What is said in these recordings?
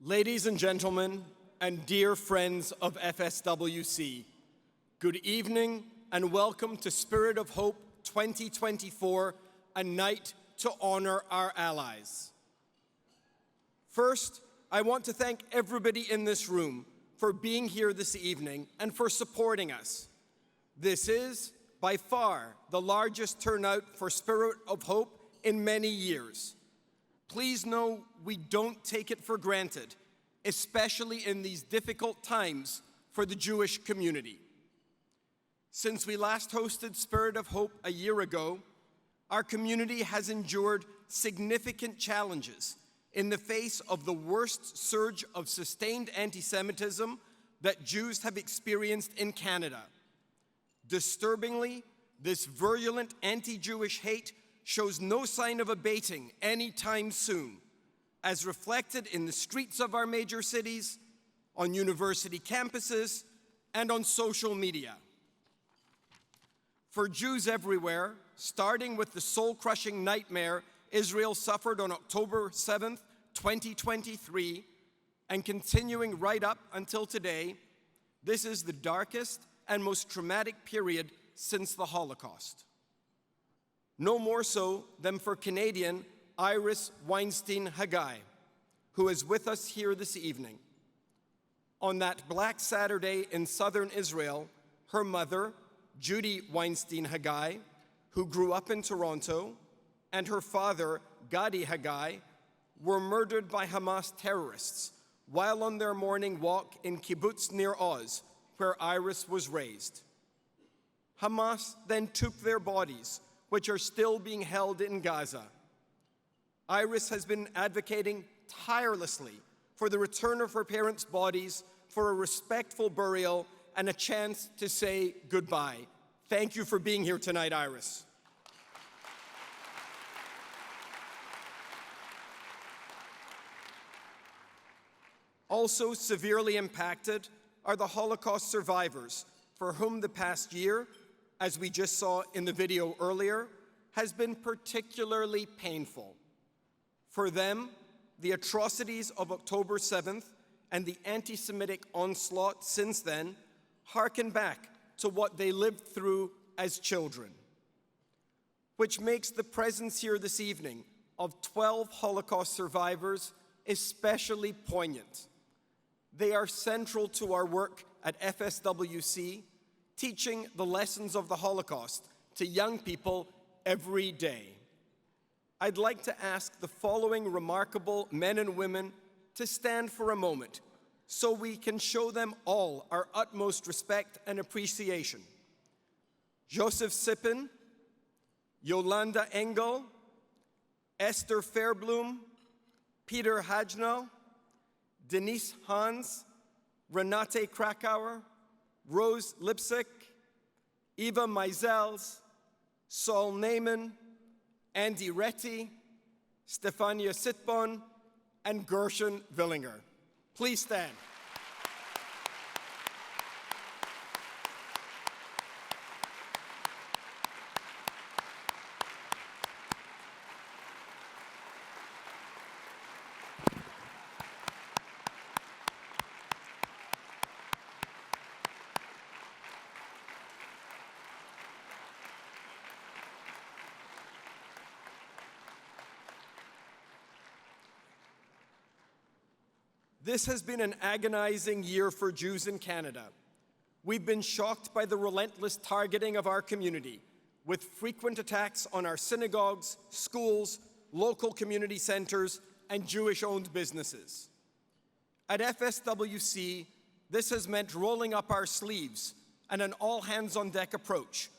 Ladies and gentlemen, and dear friends of FSWC, good evening and welcome to Spirit of Hope 2024, a night to honor our allies. First, I want to thank everybody in this room for being here this evening and for supporting us. This is, by far, the largest turnout for Spirit of Hope in many years. Please know we don't take it for granted, especially in these difficult times for the Jewish community. Since we last hosted Spirit of Hope a year ago, our community has endured significant challenges in the face of the worst surge of sustained anti-Semitism that Jews have experienced in Canada. Disturbingly, this virulent anti-Jewish hate shows no sign of abating anytime soon, as reflected in the streets of our major cities, on university campuses, and on social media. For Jews everywhere, starting with the soul-crushing nightmare Israel suffered on October 7th, 2023, and continuing right up until today, this is the darkest and most traumatic period since the Holocaust. No more so than for Canadian Iris Weinstein-Haggai, who is with us here this evening. On that Black Saturday in southern Israel, her mother, Judy Weinstein-Haggai, who grew up in Toronto, and her father, Gadi Haggai, were murdered by Hamas terrorists while on their morning walk in kibbutz near Oz, where Iris was raised. Hamas then took their bodies, which are still being held in Gaza. Iris has been advocating tirelessly for the return of her parents' bodies, for a respectful burial, and a chance to say goodbye. Thank you for being here tonight, Iris. Also severely impacted are the Holocaust survivors, for whom the past year, as we just saw in the video earlier, has been particularly painful. For them, the atrocities of October 7th and the anti-Semitic onslaught since then harken back to what they lived through as children, which makes the presence here this evening of 12 Holocaust survivors especially poignant. They are central to our work at FSWC, teaching the lessons of the Holocaust to young people every day. I'd like to ask the following remarkable men and women to stand for a moment so we can show them all our utmost respect and appreciation. Joseph Sippen, Yolanda Engel, Esther Fairblum, Peter Hajnal, Denise Hans, Renate Krakauer, Rose Lipsick, Eva Meisels, Saul Naiman, Andy Retty, Stefania Sitbon, and Gershon Villinger. Please stand. This has been an agonizing year for Jews in Canada. We've been shocked by the relentless targeting of our community, with frequent attacks on our synagogues, schools, local community centers, and Jewish-owned businesses. At FSWC, this has meant rolling up our sleeves and an all-hands-on-deck approach,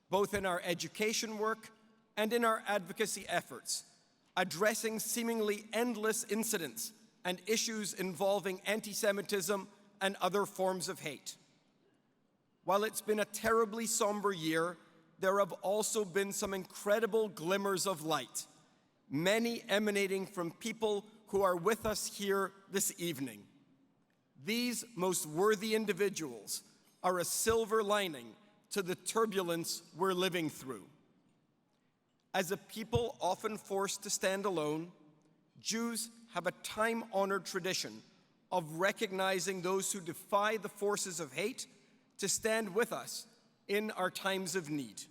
both in our education work and in our advocacy efforts, addressing seemingly endless incidents and issues involving anti-Semitism and other forms of hate. While it's been a terribly somber year, there have also been some incredible glimmers of light, many emanating from people who are with us here this evening. These most worthy individuals are a silver lining to the turbulence we're living through. As a people often forced to stand alone, Jews have a time-honored tradition of recognizing those who defy the forces of hate to stand with us in our times of need.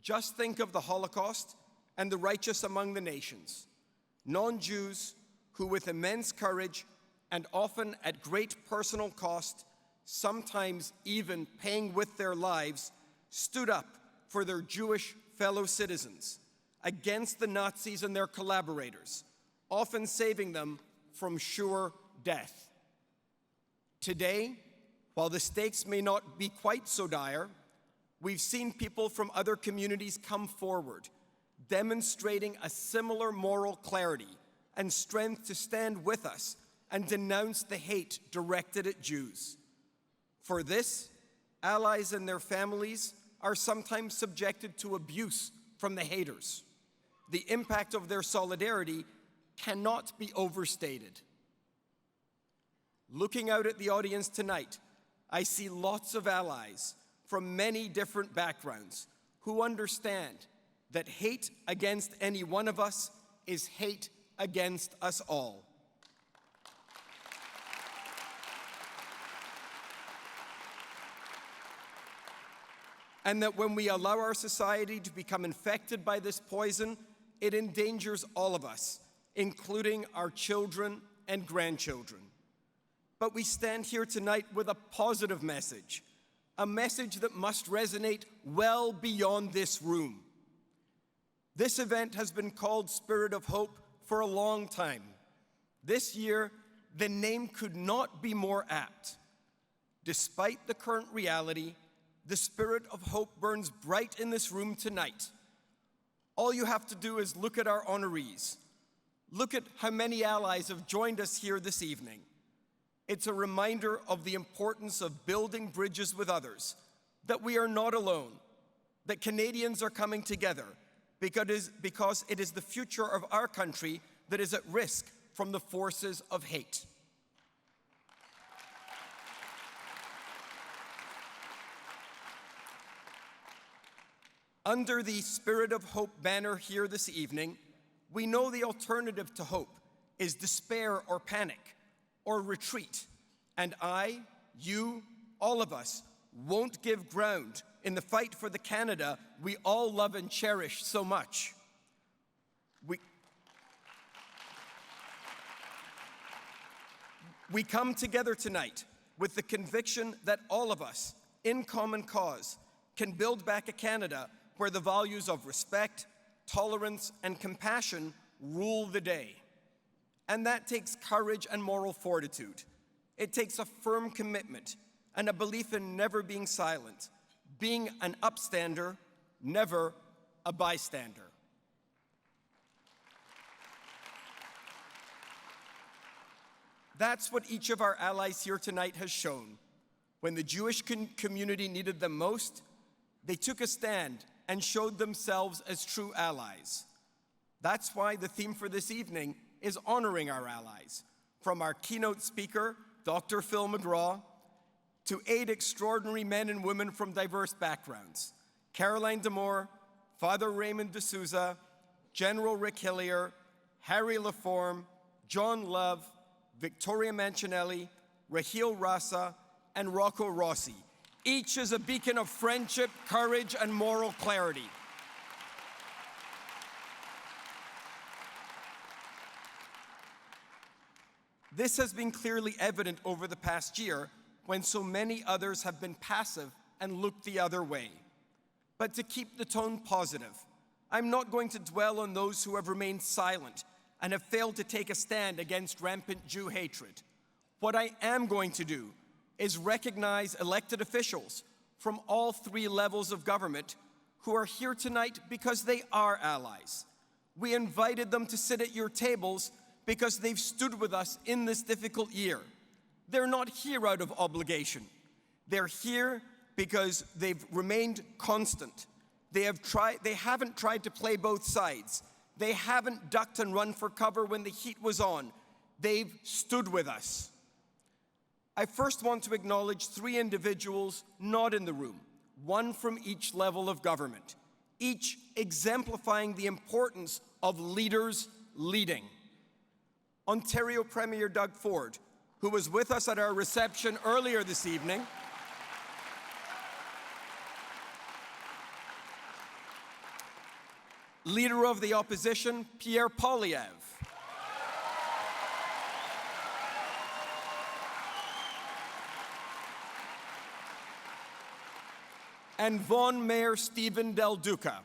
Just think of the Holocaust and the righteous among the nations, non-Jews who with immense courage and often at great personal cost, sometimes even paying with their lives, stood up for their Jewish fellow citizens against the Nazis and their collaborators, often saving them from sure death. Today, while the stakes may not be quite so dire, we've seen people from other communities come forward, demonstrating a similar moral clarity and strength to stand with us and denounce the hate directed at Jews. For this, allies and their families are sometimes subjected to abuse from the haters. The impact of their solidarity cannot be overstated. Looking out at the audience tonight, I see lots of allies from many different backgrounds who understand that hate against any one of us is hate against us all. And that when we allow our society to become infected by this poison, it endangers all of us, including our children and grandchildren. But we stand here tonight with a positive message, a message that must resonate well beyond this room. This event has been called Spirit of Hope for a long time. This year, the name could not be more apt. Despite the current reality, the Spirit of Hope burns bright in this room tonight. All you have to do is look at our honorees. Look at how many allies have joined us here this evening. It's a reminder of the importance of building bridges with others, that we are not alone, that Canadians are coming together because it is the future of our country that is at risk from the forces of hate. Under the Spirit of Hope banner here this evening, we know the alternative to hope is despair or panic or retreat. And I, you, all of us, won't give ground in the fight for the Canada we all love and cherish so much. We come together tonight with the conviction that all of us, in common cause, can build back a Canada where the values of respect, tolerance, and compassion rule the day. And that takes courage and moral fortitude. It takes a firm commitment and a belief in never being silent, being an upstander, never a bystander. That's what each of our allies here tonight has shown. When the Jewish community needed them most, they took a stand and showed themselves as true allies. That's why the theme for this evening is honoring our allies, from our keynote speaker, Dr. Phil McGraw, to 8 extraordinary men and women from diverse backgrounds: Caroline Demore, Father Raymond D'Souza, General Rick Hillier, Harry Laforme, John Love, Victoria Mancinelli, Raheel Rasa, and Rocco Rossi. Each is a beacon of friendship, courage, and moral clarity. This has been clearly evident over the past year when so many others have been passive and looked the other way. But to keep the tone positive, I'm not going to dwell on those who have remained silent and have failed to take a stand against rampant Jew hatred. What I am going to do is recognize elected officials from all 3 levels of government who are here tonight because they are allies. We invited them to sit at your tables because they've stood with us in this difficult year. They're not here out of obligation. They're here because they've remained constant. They haven't tried to play both sides. They haven't ducked and run for cover when the heat was on. They've stood with us. I first want to acknowledge 3 individuals not in the room, 1 from each level of government, each exemplifying the importance of leaders leading. Ontario Premier Doug Ford, who was with us at our reception earlier this evening. Leader of the Opposition, Pierre Poilievre. And Vaughan Mayor Stephen Del Duca.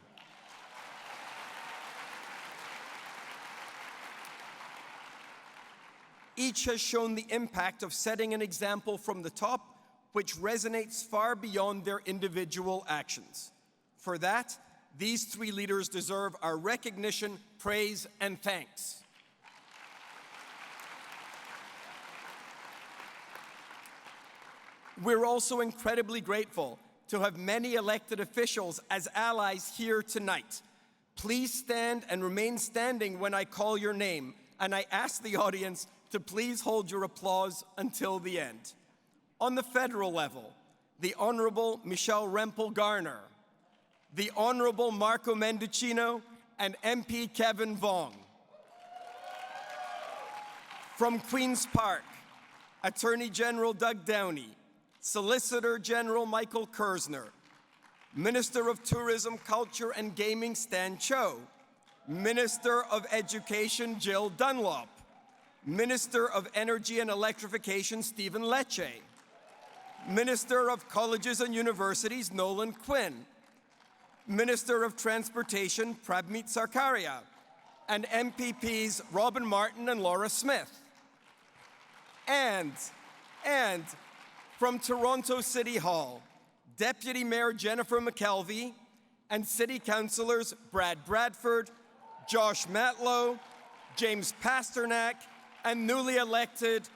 Each has shown the impact of setting an example from the top, which resonates far beyond their individual actions. For that, these three leaders deserve our recognition, praise, and thanks. We're also incredibly grateful to have many elected officials as allies here tonight. Please stand and remain standing when I call your name, and I ask the audience to please hold your applause until the end. On the federal level, the Honorable Michelle Rempel-Garner, the Honorable Marco Mendicino, and MP Kevin Vuong. From Queen's Park, Attorney General Doug Downey, Solicitor General Michael Kersner, Minister of Tourism, Culture and Gaming Stan Cho, Minister of Education Jill Dunlop, Minister of Energy and Electrification Stephen Lecce, Minister of Colleges and Universities Nolan Quinn, Minister of Transportation Prabmeet Sarkaria, and MPPs Robin Martin and Laura Smith. And from Toronto City Hall, Deputy Mayor Jennifer McKelvey and City Councillors Brad Bradford, Josh Matlow, James Pasternak, and newly elected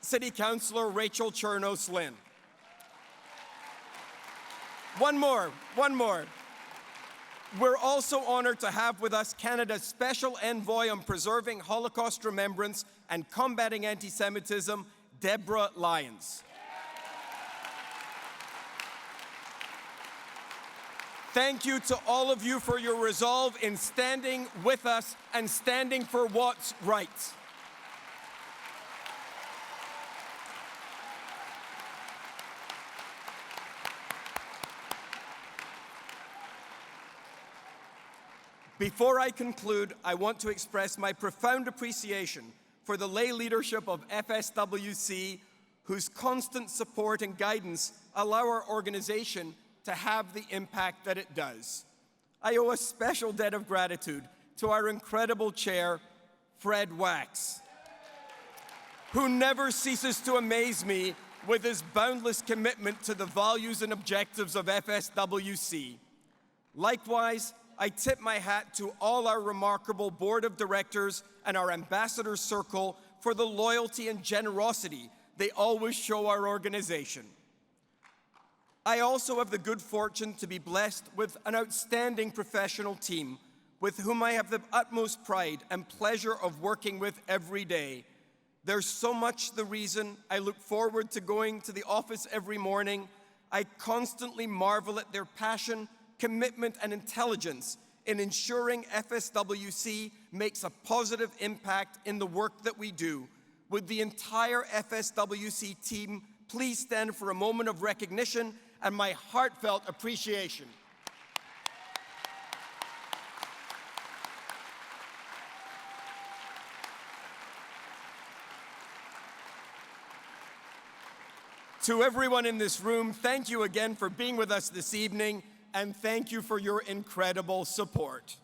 City Councillor Rachel Chernos-Lynn. One more. We're also honored to have with us Canada's Special Envoy on Preserving Holocaust Remembrance and Combating Anti-Semitism, Deborah Lyons. Thank you to all of you for your resolve in standing with us and standing for what's right. Before I conclude, I want to express my profound appreciation for the lay leadership of FSWC, whose constant support and guidance allow our organization to have the impact that it does. I owe a special debt of gratitude to our incredible chair, Fred Wax, who never ceases to amaze me with his boundless commitment to the values and objectives of FSWC. Likewise, I tip my hat to all our remarkable board of directors and our ambassador circle for the loyalty and generosity they always show our organization. I also have the good fortune to be blessed with an outstanding professional team with whom I have the utmost pride and pleasure of working with every day. There's so much the reason I look forward to going to the office every morning. I constantly marvel at their passion, commitment, and intelligence in ensuring FSWC makes a positive impact in the work that we do. Would the entire FSWC team please stand for a moment of recognition and my heartfelt appreciation. To everyone in this room, thank you again for being with us this evening, and thank you for your incredible support.